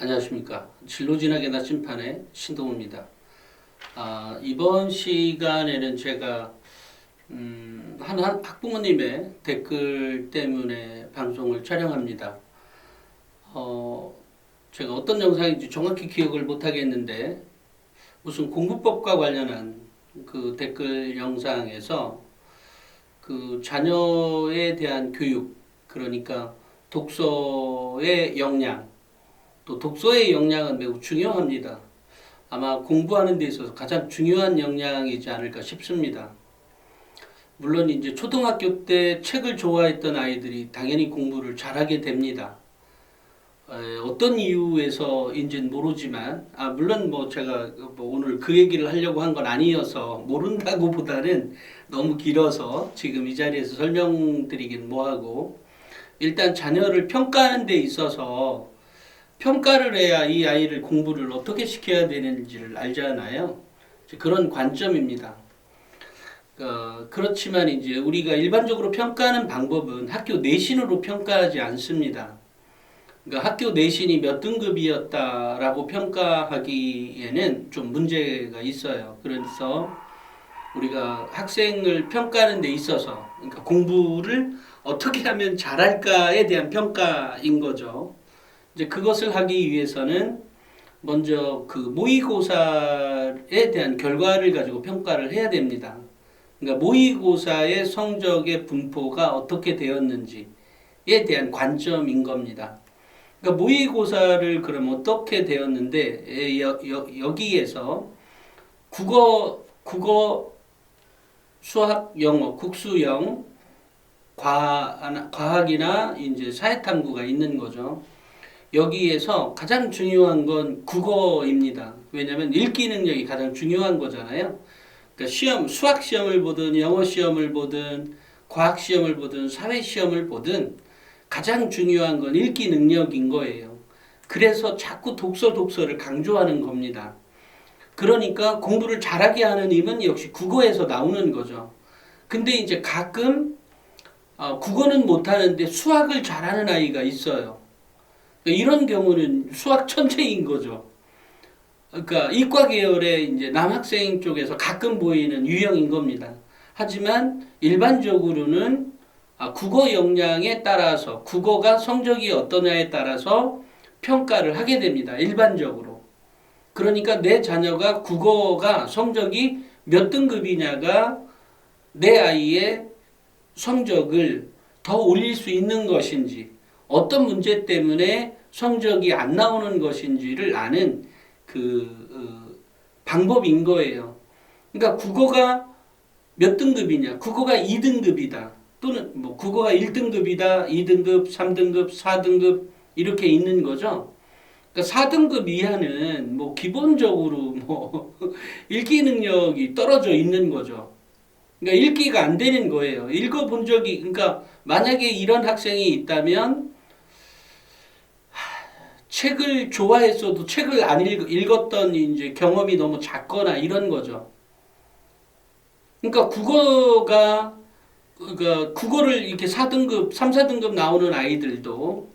안녕하십니까. 진로진학의 나침판의 신동우입니다. 이번 시간에는 제가 한 학부모님의 댓글 때문에 방송을 촬영합니다. 제가 어떤 영상인지 정확히 기억을 못하겠는데 무슨 공부법과 관련한 그 댓글 영상에서 그 자녀에 대한 교육, 그러니까 독서의 역량, 또 독서의 역량은 매우 중요합니다. 아마 공부하는 데 있어서 가장 중요한 역량이지 않을까 싶습니다. 물론 이제 초등학교 때 책을 좋아했던 아이들이 당연히 공부를 잘하게 됩니다. 어떤 이유에서인지는 모르지만, 물론 뭐 제가 뭐 오늘 그 얘기를 하려고 한 건 아니어서 모른다고 보다는 너무 길어서 지금 이 자리에서 설명드리긴 뭐하고, 일단 자녀를 평가하는 데 있어서 평가를 해야 이 아이를 공부를 어떻게 시켜야 되는지를 알잖아요. 그런 관점입니다. 그렇지만 이제 우리가 일반적으로 평가하는 방법은 학교 내신으로 평가하지 않습니다. 그러니까 학교 내신이 몇 등급이었다라고 평가하기에는 좀 문제가 있어요. 그래서 우리가 학생을 평가하는 데 있어서, 그러니까 공부를 어떻게 하면 잘할까에 대한 평가인 거죠. 이제 그것을 하기 위해서는 먼저 그 모의고사에 대한 결과를 가지고 평가를 해야 됩니다. 그러니까 모의고사의 성적의 분포가 어떻게 되었는지에 대한 관점인 겁니다. 그러니까 모의고사를 그럼 어떻게 되었는데 여기에서 국어, 수학, 영어, 국수영, 과학이나 이제 사회탐구가 있는 거죠. 여기에서 가장 중요한 건 국어입니다. 왜냐하면 읽기 능력이 가장 중요한 거잖아요. 그러니까 수학 시험을 보든 영어 시험을 보든 과학 시험을 보든 사회 시험을 보든 가장 중요한 건 읽기 능력인 거예요. 그래서 자꾸 독서를 강조하는 겁니다. 그러니까 공부를 잘하게 하는 힘은 역시 국어에서 나오는 거죠. 근데 이제 가끔 국어는 못하는데 수학을 잘하는 아이가 있어요. 이런 경우는 수학 천재인 거죠. 그러니까 이과 계열의 이제 남학생 쪽에서 가끔 보이는 유형인 겁니다. 하지만 일반적으로는 국어 역량에 따라서 국어가 성적이 어떠냐에 따라서 평가를 하게 됩니다. 일반적으로. 그러니까 내 자녀가 국어가 성적이 몇 등급이냐가 내 아이의 성적을 더 올릴 수 있는 것인지, 어떤 문제 때문에 성적이 안 나오는 것인지를 아는 방법인 거예요. 그러니까 국어가 몇 등급이냐? 국어가 2등급이다. 또는 뭐 국어가 1등급이다, 2등급, 3등급, 4등급 이렇게 있는 거죠. 그러니까 4등급 이하는 뭐 기본적으로 뭐 읽기 능력이 떨어져 있는 거죠. 그러니까 읽기가 안 되는 거예요. 읽어본 적이, 그러니까 만약에 이런 학생이 있다면 책을 좋아했어도 책을 안 읽었던 이제 경험이 너무 작거나 이런 거죠. 그러니까 국어를 이렇게 4등급, 3, 4등급 나오는 아이들도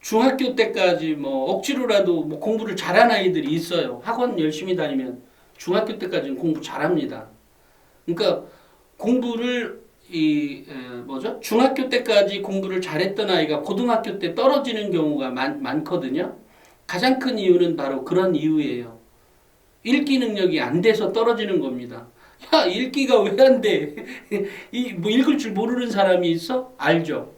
중학교 때까지 뭐 억지로라도 뭐 공부를 잘한 아이들이 있어요. 학원 열심히 다니면 중학교 때까지는 공부 잘합니다. 그러니까 공부를 중학교 때까지 공부를 잘했던 아이가 고등학교 때 떨어지는 경우가 많거든요. 가장 큰 이유는 바로 그런 이유예요. 읽기 능력이 안 돼서 떨어지는 겁니다. 야, 읽기가 왜 안 돼? 뭐 읽을 줄 모르는 사람이 있어? 알죠?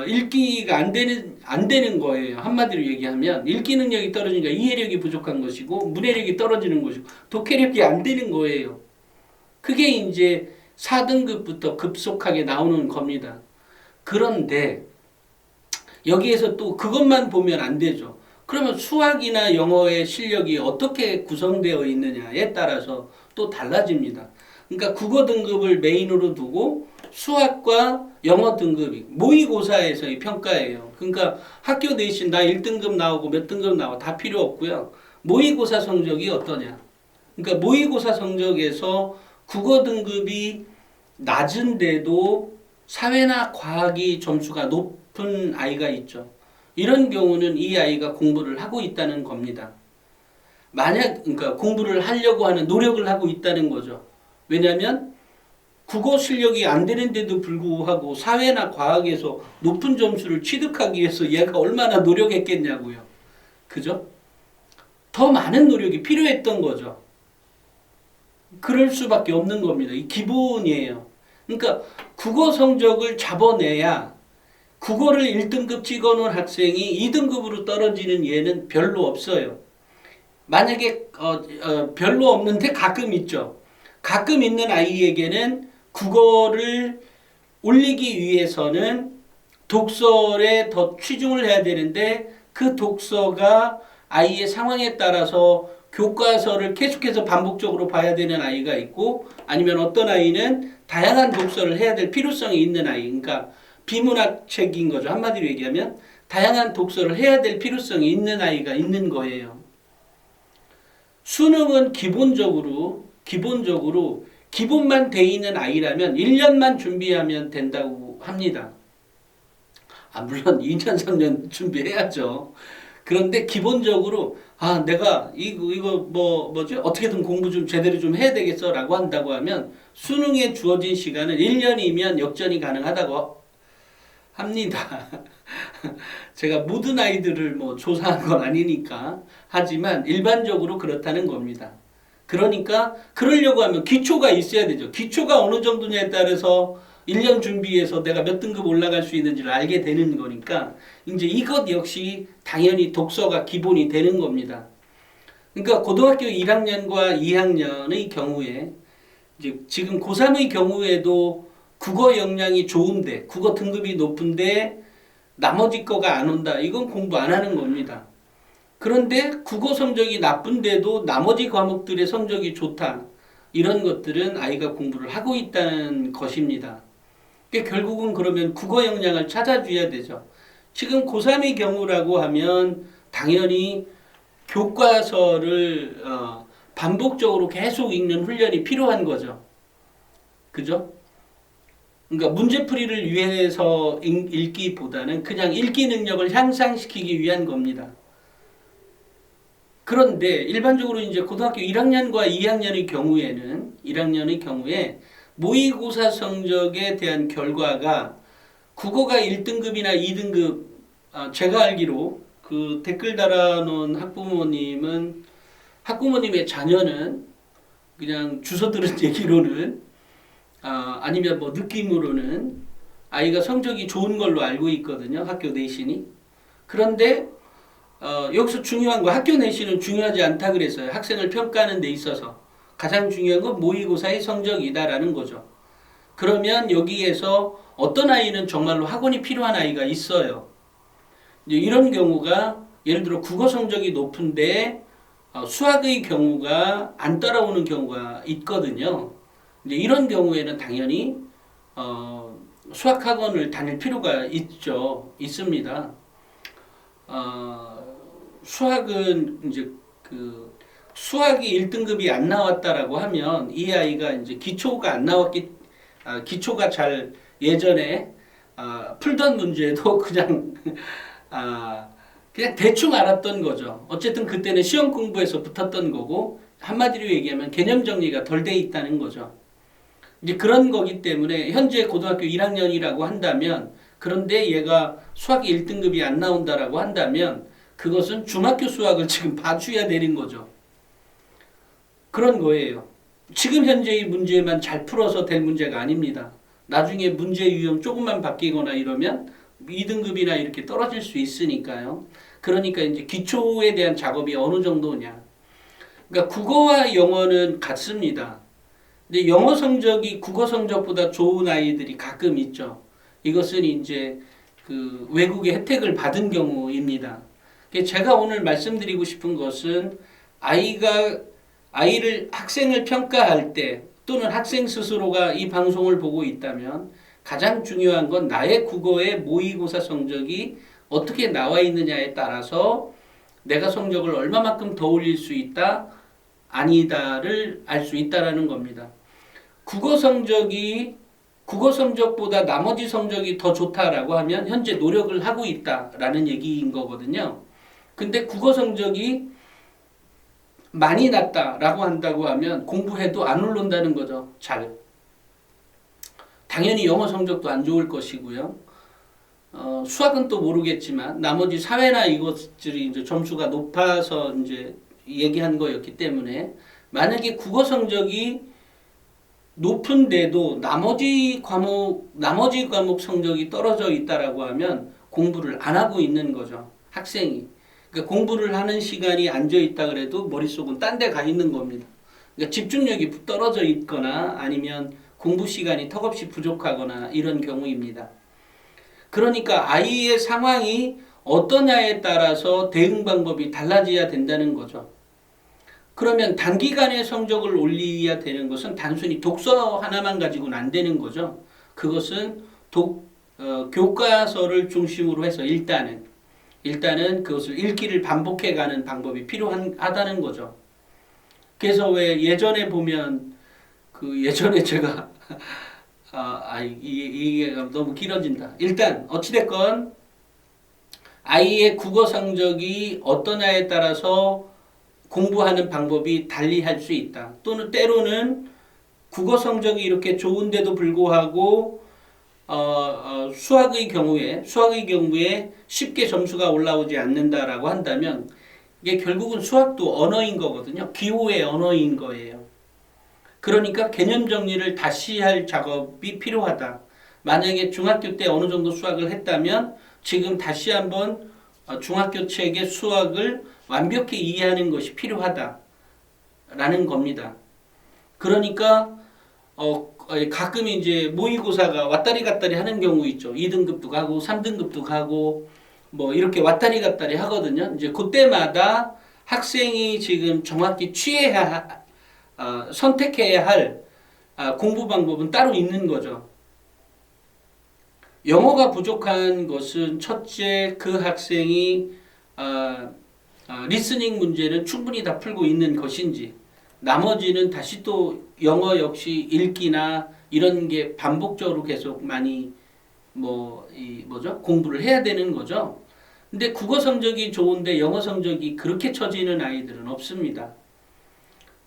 읽기가 안 되는 거예요. 한마디로 얘기하면 읽기 능력이 떨어지니까 이해력이 부족한 것이고 문해력이 떨어지는 것이고 독해력이 안 되는 거예요. 그게 이제 4등급부터 급속하게 나오는 겁니다. 그런데 여기에서 또 그것만 보면 안 되죠. 그러면 수학이나 영어의 실력이 어떻게 구성되어 있느냐에 따라서 또 달라집니다. 그러니까 국어 등급을 메인으로 두고 수학과 영어 등급이 모의고사에서의 평가예요. 그러니까 학교 내신 나 1등급 나오고 몇 등급 나와 다 필요 없고요. 모의고사 성적이 어떠냐. 그러니까 모의고사 성적에서 국어 등급이 낮은데도 사회나 과학이 점수가 높은 아이가 있죠. 이런 경우는 이 아이가 공부를 하고 있다는 겁니다. 그러니까 공부를 하려고 하는 노력을 하고 있다는 거죠. 왜냐하면 국어 실력이 안 되는데도 불구하고 사회나 과학에서 높은 점수를 취득하기 위해서 얘가 얼마나 노력했겠냐고요. 그죠? 더 많은 노력이 필요했던 거죠. 그럴 수밖에 없는 겁니다. 이 기본이에요. 그러니까 국어 성적을 잡아내야 국어를 1등급 찍어놓은 학생이 2등급으로 떨어지는 예는 별로 없어요. 만약에 별로 없는데 가끔 있죠. 가끔 있는 아이에게는 국어를 올리기 위해서는 독서에 더 치중을 해야 되는데 그 독서가 아이의 상황에 따라서 교과서를 계속해서 반복적으로 봐야 되는 아이가 있고 아니면 어떤 아이는 다양한 독서를 해야 될 필요성이 있는 아이, 그러니까 비문학책인 거죠. 한마디로 얘기하면 다양한 독서를 해야 될 필요성이 있는 아이가 있는 거예요. 수능은 기본적으로 기본만 돼 있는 아이라면 1년만 준비하면 된다고 합니다. 물론 2년, 3년 준비해야죠. 그런데 기본적으로 내가 이거 뭐지? 어떻게든 공부 좀 제대로 좀 해야 되겠어라고 한다고 하면 수능에 주어진 시간은 1년이면 역전이 가능하다고 합니다. 제가 모든 아이들을 조사한 건 아니니까 하지만 일반적으로 그렇다는 겁니다. 그러니까 그러려고 하면 기초가 있어야 되죠. 기초가 어느 정도냐에 따라서 1년 준비해서 내가 몇 등급 올라갈 수 있는지를 알게 되는 거니까 이제 이것 역시 당연히 독서가 기본이 되는 겁니다. 그러니까 고등학교 1학년과 2학년의 경우에 이제 지금 고3의 경우에도 국어 역량이 좋은데 국어 등급이 높은데 나머지 거가 안 온다. 이건 공부 안 하는 겁니다. 그런데 국어 성적이 나쁜데도 나머지 과목들의 성적이 좋다. 이런 것들은 아이가 공부를 하고 있다는 것입니다. 결국은 그러면 국어 역량을 찾아줘야 되죠. 지금 고3의 경우라고 하면 당연히 교과서를 반복적으로 계속 읽는 훈련이 필요한 거죠. 그죠? 그러니까 문제풀이를 위해서 읽기보다는 그냥 읽기 능력을 향상시키기 위한 겁니다. 그런데 일반적으로 이제 고등학교 1학년과 2학년의 경우에 모의고사 성적에 대한 결과가 국어가 1등급이나 2등급, 제가 알기로 그 댓글 달아놓은 학부모님의 자녀는 그냥 주워 들은 얘기로는 아니면 느낌으로는 아이가 성적이 좋은 걸로 알고 있거든요. 학교 내신이. 그런데 여기서 중요한 거 학교 내신은 중요하지 않다 그랬어요. 학생을 평가하는 데 있어서 가장 중요한 건 모의고사의 성적이다라는 거죠. 그러면 여기에서 어떤 아이는 정말로 학원이 필요한 아이가 있어요. 이제 이런 경우가 예를 들어 국어 성적이 높은데 수학의 경우가 안 따라오는 경우가 있거든요. 이제 이런 경우에는 당연히 수학 학원을 다닐 필요가 있습니다. 수학은 이제 수학이 1등급이 안 나왔다라고 하면 이 아이가 이제 기초가 안 나왔기, 기초가 잘 예전에 풀던 문제도 그냥 대충 알았던 거죠. 어쨌든 그때는 시험 공부에서 붙었던 거고 한마디로 얘기하면 개념 정리가 덜 돼 있다는 거죠. 이제 그런 거기 때문에 현재 고등학교 1학년이라고 한다면 그런데 얘가 수학이 1등급이 안 나온다라고 한다면 그것은 중학교 수학을 지금 봐줘야 되는 거죠. 그런 거예요. 지금 현재의 문제만 잘 풀어서 될 문제가 아닙니다. 나중에 문제 유형 조금만 바뀌거나 이러면 2등급이나 이렇게 떨어질 수 있으니까요. 그러니까 이제 기초에 대한 작업이 어느 정도냐. 그러니까 국어와 영어는 같습니다. 근데 영어 성적이 국어 성적보다 좋은 아이들이 가끔 있죠. 이것은 이제 그 외국의 혜택을 받은 경우입니다. 제가 오늘 말씀드리고 싶은 것은 학생을 평가할 때 또는 학생 스스로가 이 방송을 보고 있다면 가장 중요한 건 나의 국어의 모의고사 성적이 어떻게 나와 있느냐에 따라서 내가 성적을 얼마만큼 더 올릴 수 있다, 아니다를 알 수 있다라는 겁니다. 국어 성적이 국어 성적보다 나머지 성적이 더 좋다라고 하면 현재 노력을 하고 있다라는 얘기인 거거든요. 근데 국어 성적이 많이 낮다라고 한다고 하면 공부해도 안 오른다는 거죠. 잘. 당연히 영어 성적도 안 좋을 것이고요. 수학은 또 모르겠지만 나머지 사회나 이것들이 이제 점수가 높아서 이제 얘기한 거였기 때문에 만약에 국어 성적이 높은데도 나머지 과목 성적이 떨어져 있다라고 하면 공부를 안 하고 있는 거죠. 학생이. 그러니까 공부를 하는 시간이 앉아 있다 그래도 머릿속은 딴 데 가 있는 겁니다. 그러니까 집중력이 떨어져 있거나 아니면 공부 시간이 턱없이 부족하거나 이런 경우입니다. 그러니까 아이의 상황이 어떠냐에 따라서 대응 방법이 달라져야 된다는 거죠. 그러면 단기간에 성적을 올려야 되는 것은 단순히 독서 하나만 가지고는 안 되는 거죠. 그것은 교과서를 중심으로 해서 일단은 그것을 읽기를 반복해가는 방법이 필요하다는 거죠. 그래서 왜 예전에 보면 예전에 제가 이게 너무 길어진다. 일단 어찌됐건 아이의 국어 성적이 어떠냐에 따라서 공부하는 방법이 달리 할 수 있다. 또는 때로는 국어 성적이 이렇게 좋은데도 불구하고 수학의 경우에 쉽게 점수가 올라오지 않는다라고 한다면 이게 결국은 수학도 언어인 거거든요. 기호의 언어인 거예요. 그러니까 개념 정리를 다시 할 작업이 필요하다. 만약에 중학교 때 어느 정도 수학을 했다면 지금 다시 한번 중학교 책의 수학을 완벽히 이해하는 것이 필요하다라는 겁니다. 그러니까 가끔 이제 모의고사가 왔다리 갔다리 하는 경우 있죠. 2등급도 가고 3등급도 가고 뭐 이렇게 왔다리 갔다리 하거든요. 이제 그때마다 학생이 지금 정확히 선택해야 할 공부 방법은 따로 있는 거죠. 영어가 부족한 것은 첫째 그 학생이 리스닝 문제는 충분히 다 풀고 있는 것인지 나머지는 다시 또 영어 역시 읽기나 이런 게 반복적으로 계속 많이 공부를 해야 되는 거죠. 근데 국어 성적이 좋은데 영어 성적이 그렇게 처지는 아이들은 없습니다.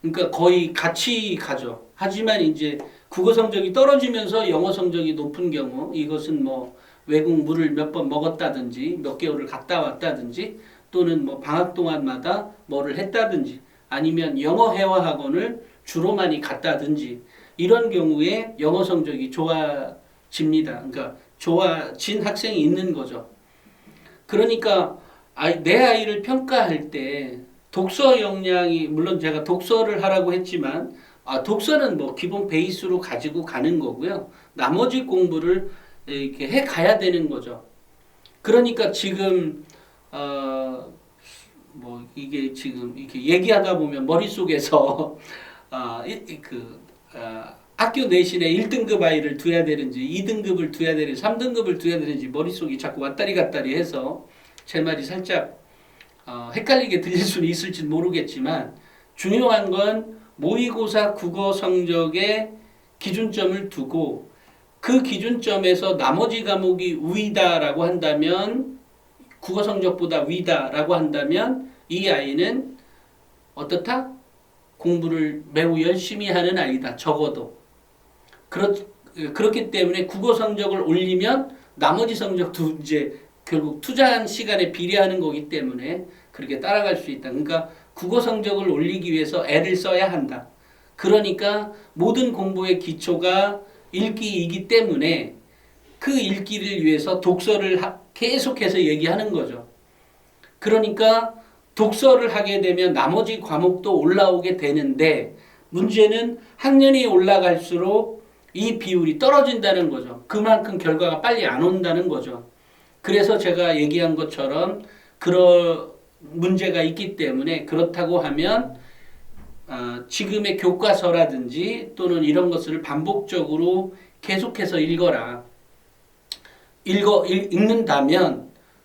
그러니까 거의 같이 가죠. 하지만 이제 국어 성적이 떨어지면서 영어 성적이 높은 경우 이것은 뭐 외국 물을 몇 번 먹었다든지 몇 개월을 갔다 왔다든지 또는 뭐 방학 동안마다 뭐를 했다든지 아니면 영어 회화 학원을 주로 많이 갔다든지 이런 경우에 영어 성적이 좋아집니다. 그러니까 좋아진 학생이 있는 거죠. 그러니까 내 아이를 평가할 때 독서 역량이 물론 제가 독서를 하라고 했지만 독서는 뭐 기본 베이스로 가지고 가는 거고요. 나머지 공부를 이렇게 해 가야 되는 거죠. 그러니까 지금 이게 지금 이렇게 얘기하다 보면 머릿속에서 학교 내신에 1등급 아이를 둬야 되는지 2등급을 둬야 되는지 3등급을 둬야 되는지 머릿속이 자꾸 왔다리 갔다리 해서 제 말이 살짝 헷갈리게 들릴 수는 있을지 모르겠지만 중요한 건 모의고사 국어 성적에 기준점을 두고 그 기준점에서 나머지 과목이 위다라고 한다면 국어 성적보다 위다라고 한다면 이 아이는 어떻다? 공부를 매우 열심히 하는 아이다. 적어도. 그렇기 때문에 국어 성적을 올리면 나머지 성적도 이제 결국 투자한 시간에 비례하는 거기 때문에 그렇게 따라갈 수 있다. 그러니까 국어 성적을 올리기 위해서 애를 써야 한다. 그러니까 모든 공부의 기초가 읽기이기 때문에 그 읽기를 위해서 독서를 계속해서 얘기하는 거죠. 그러니까 독서를 하게 되면 나머지 과목도 올라오게 되는데 문제는 학년이 올라갈수록 이 비율이 떨어진다는 거죠. 그만큼 결과가 빨리 안 온다는 거죠. 그래서 제가 얘기한 것처럼 그런 문제가 있기 때문에 그렇다고 하면 지금의 교과서라든지 또는 이런 것을 반복적으로 계속해서 읽는다면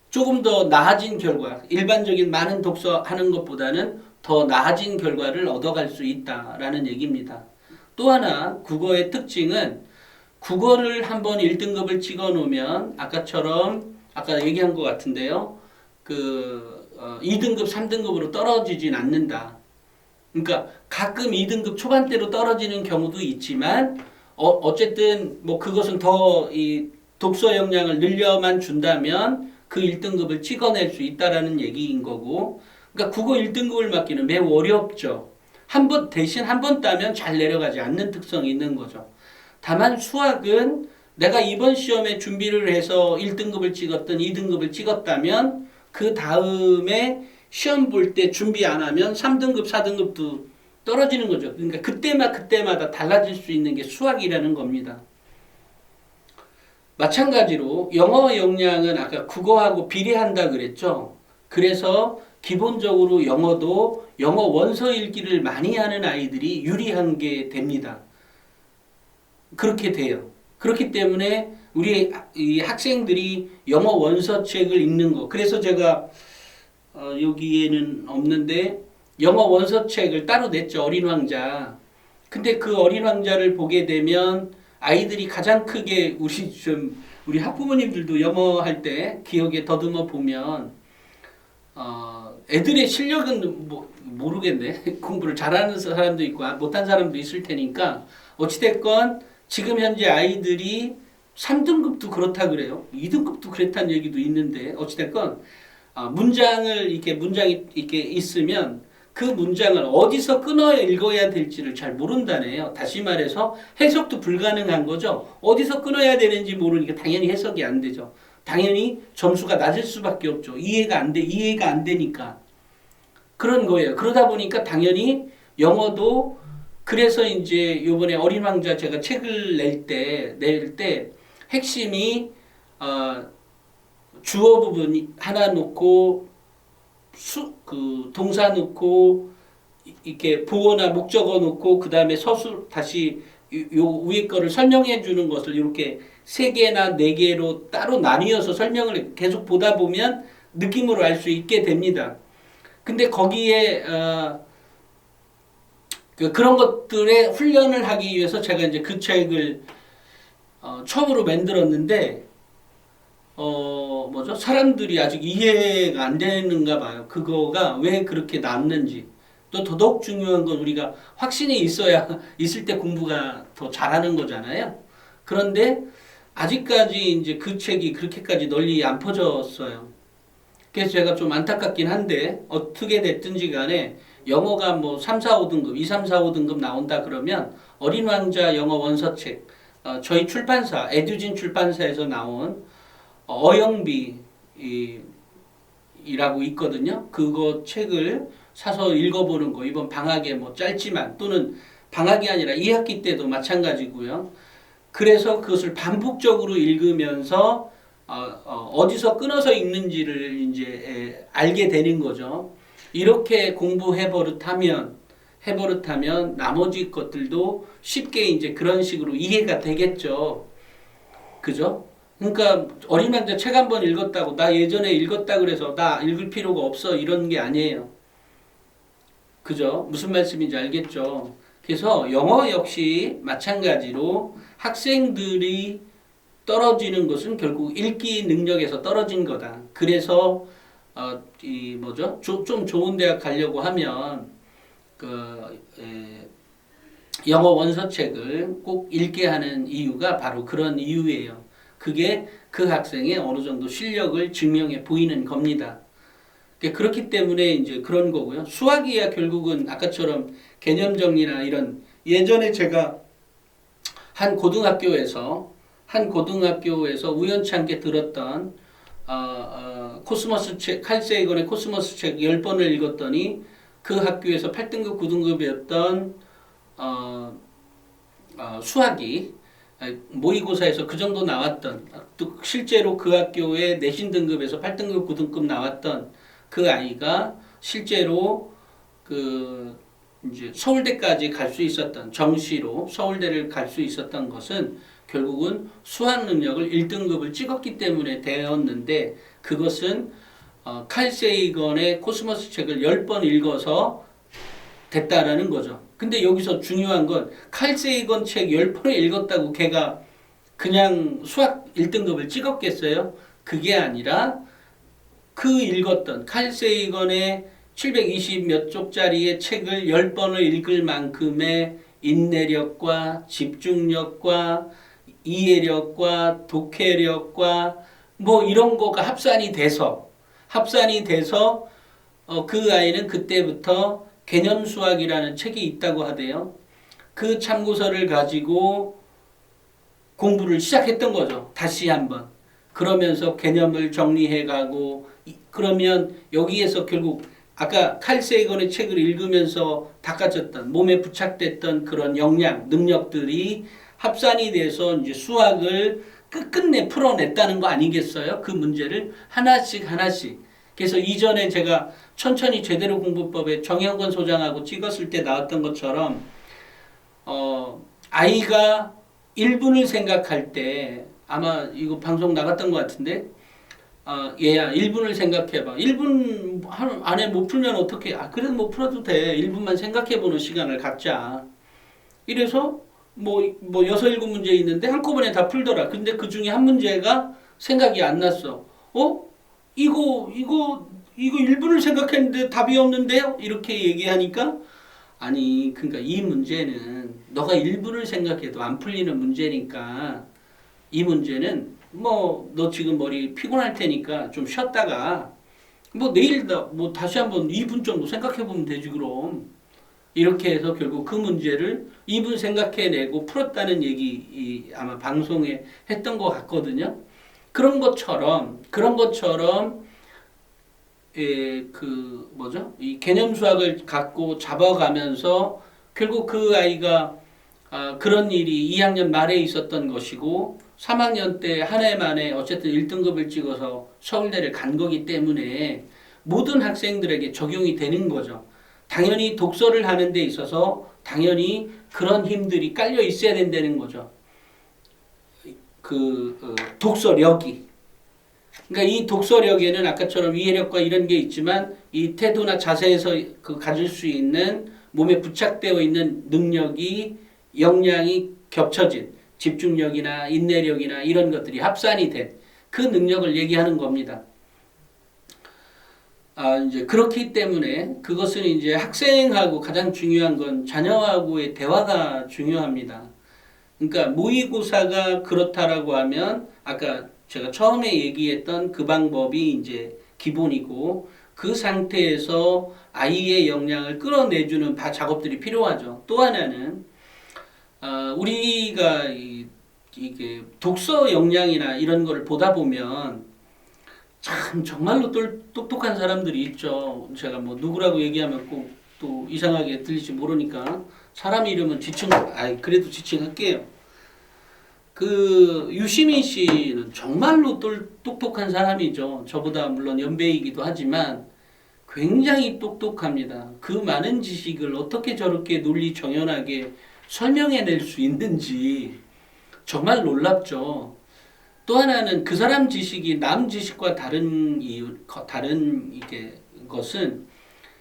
조금 더 나아진 결과, 일반적인 많은 독서하는 것보다는 더 나아진 결과를 얻어갈 수 있다라는 얘기입니다. 또 하나 국어의 특징은 국어를 한번 1등급을 찍어 놓으면 아까처럼 아까 얘기한 것 같은데요. 2등급, 3등급으로 떨어지진 않는다. 그러니까 가끔 2등급 초반대로 떨어지는 경우도 있지만 어쨌든 뭐 그것은 더 이 독서 역량을 늘려만 준다면 그 1등급을 찍어낼 수 있다라는 얘기인 거고, 그러니까 국어 1등급을 맞기는 매우 어렵죠. 대신 한 번 따면 잘 내려가지 않는 특성이 있는 거죠. 다만 수학은 내가 이번 시험에 준비를 해서 1등급을 찍었든 2등급을 찍었다면 그 다음에 시험 볼 때 준비 안 하면 3등급, 4등급도 떨어지는 거죠. 그러니까 그때마다 달라질 수 있는 게 수학이라는 겁니다. 마찬가지로 영어 역량은 아까 국어하고 비례한다 그랬죠. 그래서 기본적으로 영어도 영어 원서 읽기를 많이 하는 아이들이 유리한 게 됩니다. 그렇게 돼요. 그렇기 때문에 우리 이 학생들이 영어 원서책을 읽는 거. 그래서 제가 여기에는 없는데 영어 원서책을 따로 냈죠. 어린 왕자. 근데 그 어린 왕자를 보게 되면 아이들이 가장 크게 우리 학부모님들도 영어 할 때 기억에 더듬어 보면 애들의 실력은 모르겠네. 공부를 잘하는 사람도 있고 못한 사람도 있을 테니까 어찌됐건 지금 현재 아이들이 3등급도 그렇다 그래요. 2등급도 그랬다는 얘기도 있는데 어찌됐건 문장이 이렇게 있으면 그 문장을 어디서 끊어 읽어야 될지를 잘 모른다네요. 다시 말해서 해석도 불가능한 거죠. 어디서 끊어야 되는지 모르니까 당연히 해석이 안 되죠. 당연히 점수가 낮을 수밖에 없죠. 이해가 안 되니까. 그런 거예요. 그러다 보니까 당연히 영어도 그래서 이제 이번에 어린 왕자 제가 책을 낼 때 핵심이 주어 부분 하나 놓고 동사 놓고 이렇게 보어나 목적어 놓고 그 다음에 서술 다시 요 위에 거를 설명해 주는 것을 이렇게 3개나 4개로 따로 나뉘어서 설명을 계속 보다 보면 느낌으로 알 수 있게 됩니다. 근데 거기에 그런 것들의 훈련을 하기 위해서 제가 이제 그 책을 처음으로 만들었는데 사람들이 아직 이해가 안 되는가 봐요. 그거가 왜 그렇게 남는지. 또 더더욱 중요한 건 우리가 확신이 있을 때 공부가 더 잘하는 거잖아요. 그런데 아직까지 이제 그 책이 그렇게까지 널리 안 퍼졌어요. 그래서 제가 좀 안타깝긴 한데 어떻게 됐든지 간에 영어가 뭐 3, 4, 5등급, 2, 3, 4, 5등급 나온다 그러면 어린 왕자 영어 원서책, 저희 출판사, 에듀진 출판사에서 나온 어영비라고 있거든요. 그거 책을 사서 읽어보는 거, 이번 방학에 뭐 짧지만 또는 방학이 아니라 2학기 때도 마찬가지고요. 그래서 그것을 반복적으로 읽으면서 어디서 끊어서 읽는지를 이제 알게 되는 거죠. 이렇게 공부해 버릇하면 나머지 것들도 쉽게 이제 그런 식으로 이해가 되겠죠. 그죠? 그러니까 어린 왕자 책 한 번 읽었다고 나 예전에 읽었다 그래서 나 읽을 필요가 없어 이런 게 아니에요. 그죠? 무슨 말씀인지 알겠죠? 그래서 영어 역시 마찬가지로 학생들이 떨어지는 것은 결국 읽기 능력에서 떨어진 거다. 그래서 좀 좋은 대학 가려고 하면 영어 원서책을 꼭 읽게 하는 이유가 바로 그런 이유예요. 그게 그 학생의 어느 정도 실력을 증명해 보이는 겁니다. 그렇기 때문에 이제 그런 거고요. 수학이야 결국은 아까처럼 개념 정리나 이런 예전에 제가 한 고등학교에서 우연찮게 들었던 코스모스 책, 칼 세이건의 코스모스 책 10번을 읽었더니 그 학교에서 8등급, 9등급이었던 수학이 모의고사에서 그 정도 나왔던, 또 실제로 그 학교의 내신 등급에서 8등급, 9등급 나왔던 그 아이가 실제로 이제 서울대까지 갈 수 있었던, 정시로 서울대를 갈 수 있었던 것은 결국은 수학 능력을 1등급을 찍었기 때문에 되었는데, 그것은 칼 세이건의 코스모스 책을 10번 읽어서 됐다라는 거죠. 근데 여기서 중요한 건 칼 세이건 책 10번을 읽었다고 걔가 그냥 수학 1등급을 찍었겠어요? 그게 아니라 그 읽었던 칼 세이건의 720 몇 쪽짜리의 책을 10번을 읽을 만큼의 인내력과 집중력과 이해력과 독해력과 뭐 이런 거가 합산이 돼서 그 아이는 그때부터 개념 수학이라는 책이 있다고 하대요. 그 참고서를 가지고 공부를 시작했던 거죠. 다시 한번. 그러면서 개념을 정리해가고 그러면 여기에서 결국 아까 칼 세이건의 책을 읽으면서 닦아졌던 몸에 부착됐던 그런 역량, 능력들이 합산이 돼서 이제 수학을 끝끝내 풀어냈다는 거 아니겠어요? 그 문제를 하나씩 하나씩. 그래서 이전에 제가 천천히 제대로 공부법에 정영건 소장하고 찍었을 때 나왔던 것처럼 아이가 1분을 생각할 때 아마 이거 방송 나갔던 것 같은데 얘야 1분을 생각해봐. 1분 안에 못 풀면 어떡해. 그래도 못 풀어도 돼. 1분만 생각해보는 시간을 갖자. 이래서 뭐 6, 7문제 있는데 한꺼번에 다 풀더라. 근데 그 중에 한 문제가 생각이 안 났어. 이거 1분을 생각했는데 답이 없는데요? 이렇게 얘기하니까 아니 그러니까 이 문제는 너가 1분을 생각해도 안 풀리는 문제니까 이 문제는 뭐 너 지금 머리 피곤할 테니까 좀 쉬었다가 뭐 내일 뭐 다시 한번 2분 정도 생각해 보면 되지 그럼. 이렇게 해서 결국 그 문제를 2분 생각해내고 풀었다는 얘기 아마 방송에 했던 것 같거든요. 그런 것처럼 이 개념 수학을 갖고 잡아가면서 결국 그 아이가 그런 일이 2학년 말에 있었던 것이고 3학년 때 한 해 만에 어쨌든 1등급을 찍어서 서울대를 간 거기 때문에 모든 학생들에게 적용이 되는 거죠. 당연히 독서를 하는 데 있어서 당연히 그런 힘들이 깔려 있어야 된다는 거죠. 독서력이. 그러니까 이 독서력에는 아까처럼 이해력과 이런 게 있지만 이 태도나 자세에서 가질 수 있는 몸에 부착되어 있는 능력이 역량이 겹쳐진 집중력이나 인내력이나 이런 것들이 합산이 된 그 능력을 얘기하는 겁니다. 이제 그렇기 때문에 그것은 이제 학생하고 가장 중요한 건 자녀하고의 대화가 중요합니다. 그러니까 모의고사가 그렇다라고 하면 아까 제가 처음에 얘기했던 그 방법이 이제 기본이고 그 상태에서 아이의 역량을 끌어내주는 작업들이 필요하죠. 또 하나는 우리가 이게 독서 역량이나 이런 거를 보다 보면 참 정말로 똑똑한 사람들이 있죠. 제가 뭐 누구라고 얘기하면 꼭 또 이상하게 들릴지 모르니까 사람 이름은 그래도 지칭할게요. 그 유시민 씨는 정말로 똑똑한 사람이죠. 저보다 물론 연배이기도 하지만 굉장히 똑똑합니다. 그 많은 지식을 어떻게 저렇게 논리 정연하게 설명해낼 수 있는지 정말 놀랍죠. 또 하나는 그 사람 지식이 남 지식과 다른 것은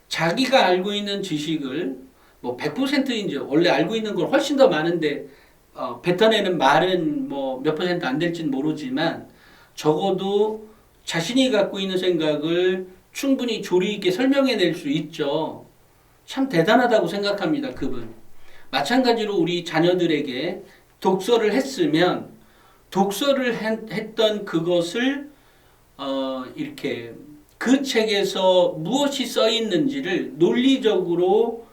자기가 알고 있는 지식을 뭐 100%인지 원래 알고 있는 걸 훨씬 더 많은데 뱉어내는 말은 뭐 몇 퍼센트 안 될지는 모르지만 적어도 자신이 갖고 있는 생각을 충분히 조리 있게 설명해낼 수 있죠. 참 대단하다고 생각합니다. 그분. 마찬가지로 우리 자녀들에게 독서를 했으면 독서를 했던 그것을 이렇게 그 책에서 무엇이 써 있는지를 논리적으로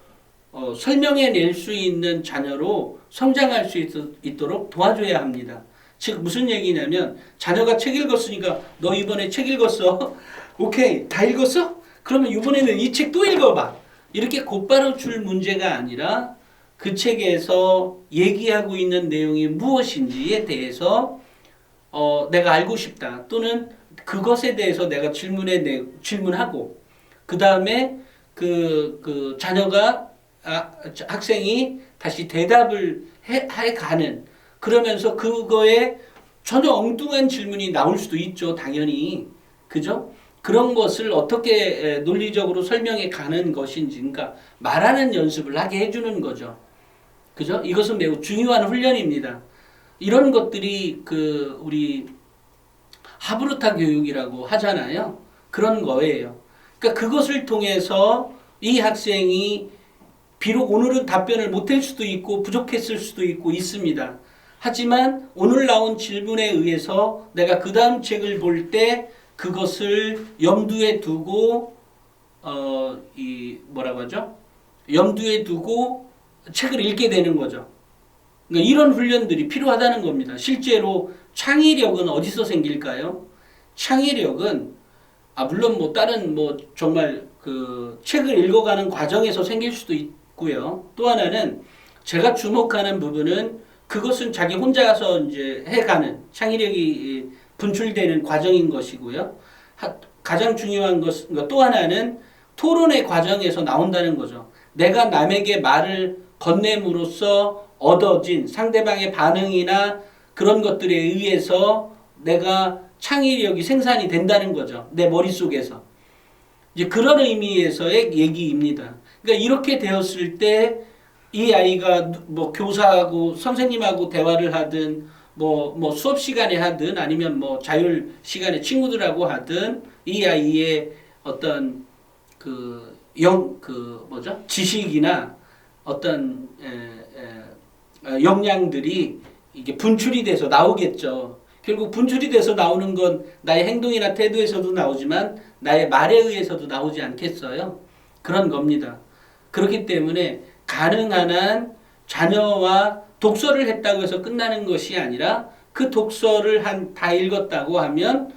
설명해낼 수 있는 자녀로 성장할 수 있도록 도와줘야 합니다. 즉 무슨 얘기냐면 자녀가 책 읽었으니까 너 이번에 책 읽었어? 오케이 다 읽었어? 그러면 이번에는 이 책 또 읽어봐. 이렇게 곧바로 줄 문제가 아니라 그 책에서 얘기하고 있는 내용이 무엇인지에 대해서 내가 알고 싶다. 또는 그것에 대해서 내가 질문하고 그 다음에 그 자녀가 학생이 다시 대답을 해가는 그러면서 그거에 전혀 엉뚱한 질문이 나올 수도 있죠. 당연히. 그죠? 그런 것을 어떻게 논리적으로 설명해 가는 것인지 그러니까 말하는 연습을 하게 해주는 거죠. 그죠? 이것은 매우 중요한 훈련입니다. 이런 것들이 그 우리 하브루타 교육이라고 하잖아요. 그런 거예요. 그러니까 그것을 통해서 이 학생이 비록 오늘은 답변을 못할 수도 있고 부족했을 수도 있고 있습니다. 하지만 오늘 나온 질문에 의해서 내가 그 다음 책을 볼 때 그것을 염두에 두고 이 뭐라고 하죠? 염두에 두고 책을 읽게 되는 거죠. 그러니까 이런 훈련들이 필요하다는 겁니다. 실제로 창의력은 어디서 생길까요? 창의력은 물론 뭐 다른 뭐 정말 그 책을 읽어가는 과정에서 생길 수도 있고요. 또 하나는 제가 주목하는 부분은 그것은 자기 혼자서 이제 해가는 창의력이 분출되는 과정인 것이고요. 가장 중요한 것 또 하나는 토론의 과정에서 나온다는 거죠. 내가 남에게 말을 건냄으로써 얻어진 상대방의 반응이나 그런 것들에 의해서 내가 창의력이 생산이 된다는 거죠. 내 머릿속에서. 이제 그런 의미에서의 얘기입니다. 그러니까 이렇게 되었을 때 이 아이가 뭐 교사하고 선생님하고 대화를 하든 뭐 수업 시간에 하든 아니면 뭐 자율 시간에 친구들하고 하든 이 아이의 어떤 그 뭐죠? 지식이나 어떤 역량들이 이게 분출이 돼서 나오겠죠. 결국 분출이 돼서 나오는 건 나의 행동이나 태도에서도 나오지만 나의 말에 의해서도 나오지 않겠어요? 그런 겁니다. 그렇기 때문에 가능한 한 자녀와 독서를 했다고 해서 끝나는 것이 아니라 그 독서를 다 읽었다고 하면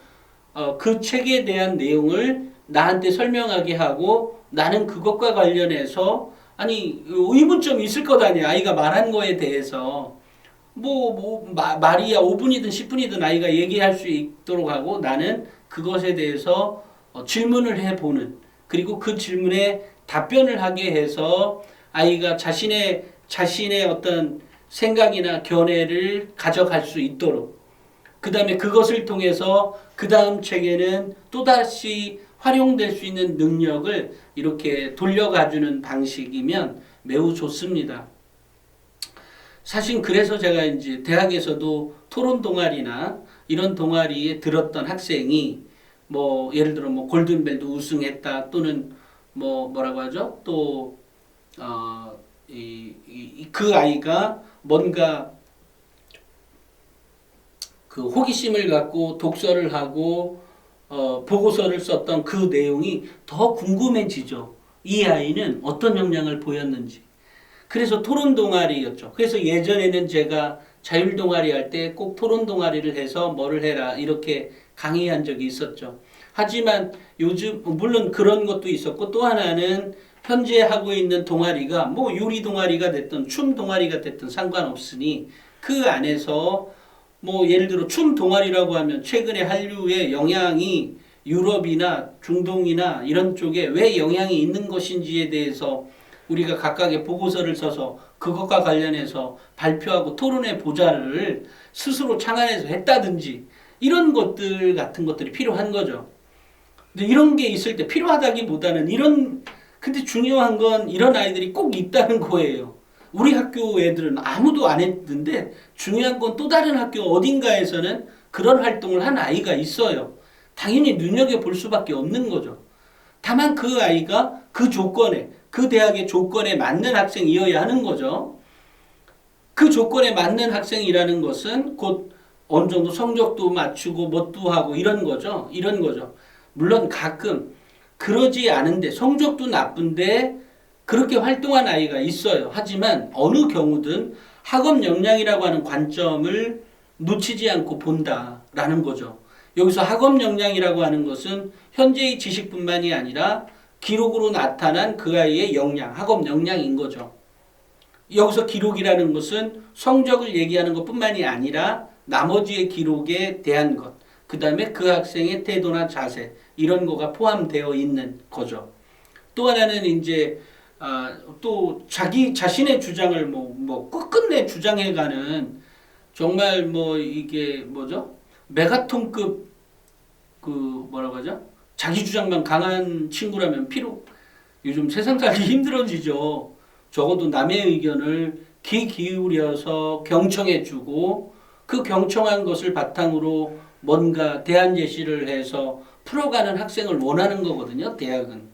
그 책에 대한 내용을 나한테 설명하게 하고 나는 그것과 관련해서 아니 의문점이 있을 것 아니야. 아이가 말한 거에 대해서 말이야 5분이든 10분이든 아이가 얘기할 수 있도록 하고 나는 그것에 대해서 질문을 해보는 그리고 그 질문에 답변을 하게 해서 아이가 자신의 어떤 생각이나 견해를 가져갈 수 있도록 그 다음에 그것을 통해서 그 다음 책에는 또다시 활용될 수 있는 능력을 이렇게 돌려가주는 방식이면 매우 좋습니다. 사실 그래서 제가 이제 대학에서도 토론 동아리나 이런 동아리에 들었던 학생이 뭐 예를 들어 뭐 골든벨도 우승했다 또는 뭐라고 하죠? 또 그 아이가 뭔가 그 호기심을 갖고 독서를 하고 보고서를 썼던 그 내용이 더 궁금해지죠. 이 아이는 어떤 역량을 보였는지. 그래서 토론 동아리였죠. 그래서 예전에는 제가 자율 동아리 할 때 꼭 토론 동아리를 해서 뭐를 해라 이렇게 강의한 적이 있었죠. 하지만 요즘 물론 그런 것도 있었고 또 하나는 현재 하고 있는 동아리가 뭐 요리 동아리가 됐든 춤 동아리가 됐든 상관없으니 그 안에서 뭐 예를 들어 춤 동아리라고 하면 최근에 한류의 영향이 유럽이나 중동이나 이런 쪽에 왜 영향이 있는 것인지에 대해서 우리가 각각의 보고서를 써서 그것과 관련해서 발표하고 토론의 보좌를 스스로 창안해서 했다든지 이런 것들 같은 것들이 필요한 거죠. 근데 이런 게 있을 때 필요하다기보다는 근데 중요한 건 이런 아이들이 꼭 있다는 거예요. 우리 학교 애들은 아무도 안 했는데 중요한 건 또 다른 학교 어딘가에서는 그런 활동을 한 아이가 있어요. 당연히 눈여겨볼 수밖에 없는 거죠. 다만 그 아이가 그 조건에 그 대학의 조건에 맞는 학생이어야 하는 거죠. 그 조건에 맞는 학생이라는 것은 곧 어느 정도 성적도 맞추고 뭣도 하고 이런 거죠. 물론 가끔 그러지 않은데 성적도 나쁜데 그렇게 활동한 아이가 있어요. 하지만 어느 경우든 학업 역량이라고 하는 관점을 놓치지 않고 본다라는 거죠. 여기서 학업 역량이라고 하는 것은 현재의 지식뿐만이 아니라 기록으로 나타난 그 아이의 역량, 학업 역량인 거죠. 여기서 기록이라는 것은 성적을 얘기하는 것뿐만이 아니라 나머지의 기록에 대한 것, 그 다음에 그 학생의 태도나 자세 이런 거가 포함되어 있는 거죠. 또 하나는 이제 또 자기 자신의 주장을 뭐 끝끝내 주장해가는 정말 뭐 이게 뭐죠? 메가톤급 그 뭐라고 하죠? 자기 주장만 강한 친구라면 요즘 세상 살기 힘들어지죠. 적어도 남의 의견을 귀 기울여서 경청해주고 그 경청한 것을 바탕으로 뭔가 대안 제시를 해서 풀어가는 학생을 원하는 거거든요. 대학은.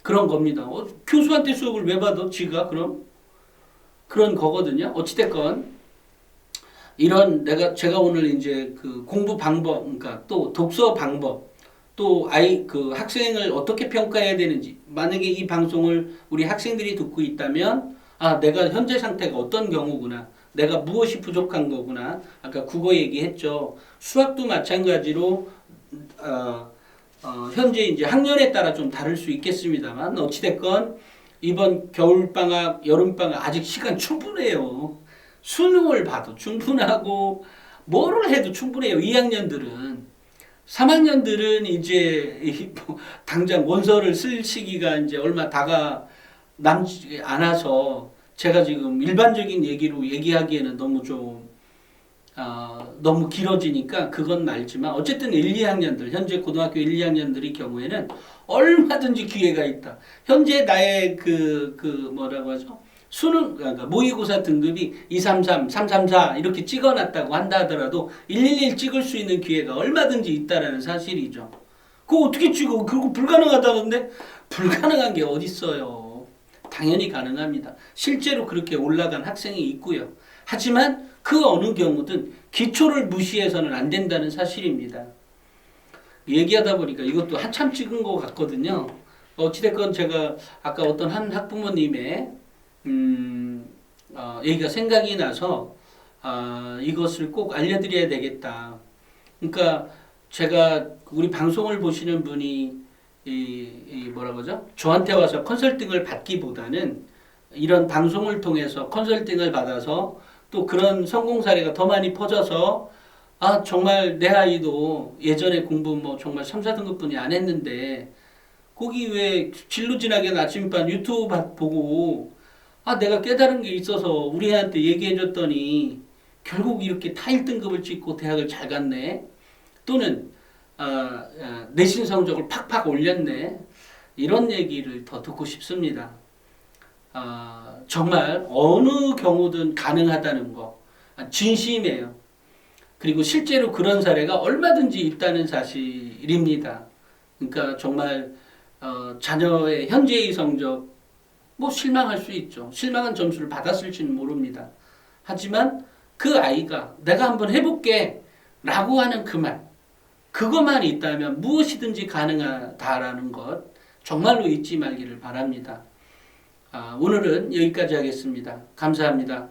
그런 겁니다. 교수한테 수업을 왜 받아? 지가 그럼? 그런 거거든요. 어찌됐건 이런 제가 오늘 이제 그 공부 방법, 그러니까 또 독서 방법, 또 그 학생을 어떻게 평가해야 되는지, 만약에 이 방송을 우리 학생들이 듣고 있다면 내가 현재 상태가 어떤 경우구나, 내가 무엇이 부족한 거구나. 아까 국어 얘기했죠. 수학도 마찬가지로 현재 이제 학년에 따라 좀 다를 수 있겠습니다만 어찌됐건 이번 겨울방학, 여름방학 아직 시간 충분해요. 수능을 봐도 충분하고 뭐를 해도 충분해요. 2학년들은. 3학년들은 이제 당장 원서를 쓸 시기가 이제 얼마 다가 남지 않아서 제가 지금 일반적인 얘기로 얘기하기에는 너무 길어지니까 그건 말지만 어쨌든 1, 2학년들, 현재 고등학교 1, 2학년들의 경우에는 얼마든지 기회가 있다. 현재 나의 뭐라고 하죠? 수능, 그러니까 모의고사 등급이 233, 334 이렇게 찍어놨다고 한다 하더라도 111 찍을 수 있는 기회가 얼마든지 있다라는 사실이죠. 그거 어떻게 찍어? 그거 불가능하다는데? 불가능한 게 어딨어요. 당연히 가능합니다. 실제로 그렇게 올라간 학생이 있고요. 하지만 그 어느 경우든 기초를 무시해서는 안 된다는 사실입니다. 얘기하다 보니까 이것도 한참 찍은 것 같거든요. 어찌됐건 제가 아까 어떤 한 학부모님의 얘기가 생각이 나서 이것을 꼭 알려드려야 되겠다. 그러니까 제가 우리 방송을 보시는 분이 뭐라고 하죠? 저한테 와서 컨설팅을 받기보다는 이런 방송을 통해서 컨설팅을 받아서 또 그런 성공 사례가 더 많이 퍼져서 정말 내 아이도 예전에 공부 뭐 정말 3, 4등급뿐이 안 했는데 거기 왜 진로진학의 아침반 유튜브 보고 내가 깨달은 게 있어서 우리 애한테 얘기해 줬더니 결국 이렇게 타 1등급을 찍고 대학을 잘 갔네. 또는 내신 성적을 팍팍 올렸네. 이런 얘기를 더 듣고 싶습니다. 정말 어느 경우든 가능하다는 거 진심이에요. 그리고 실제로 그런 사례가 얼마든지 있다는 사실입니다. 그러니까 정말 자녀의 현재의 성적 실망할 수 있죠. 실망한 점수를 받았을지는 모릅니다. 하지만 그 아이가 내가 한번 해볼게 라고 하는 그 말, 그것만 있다면 무엇이든지 가능하다라는 것 정말로 잊지 말기를 바랍니다. 오늘은 여기까지 하겠습니다. 감사합니다.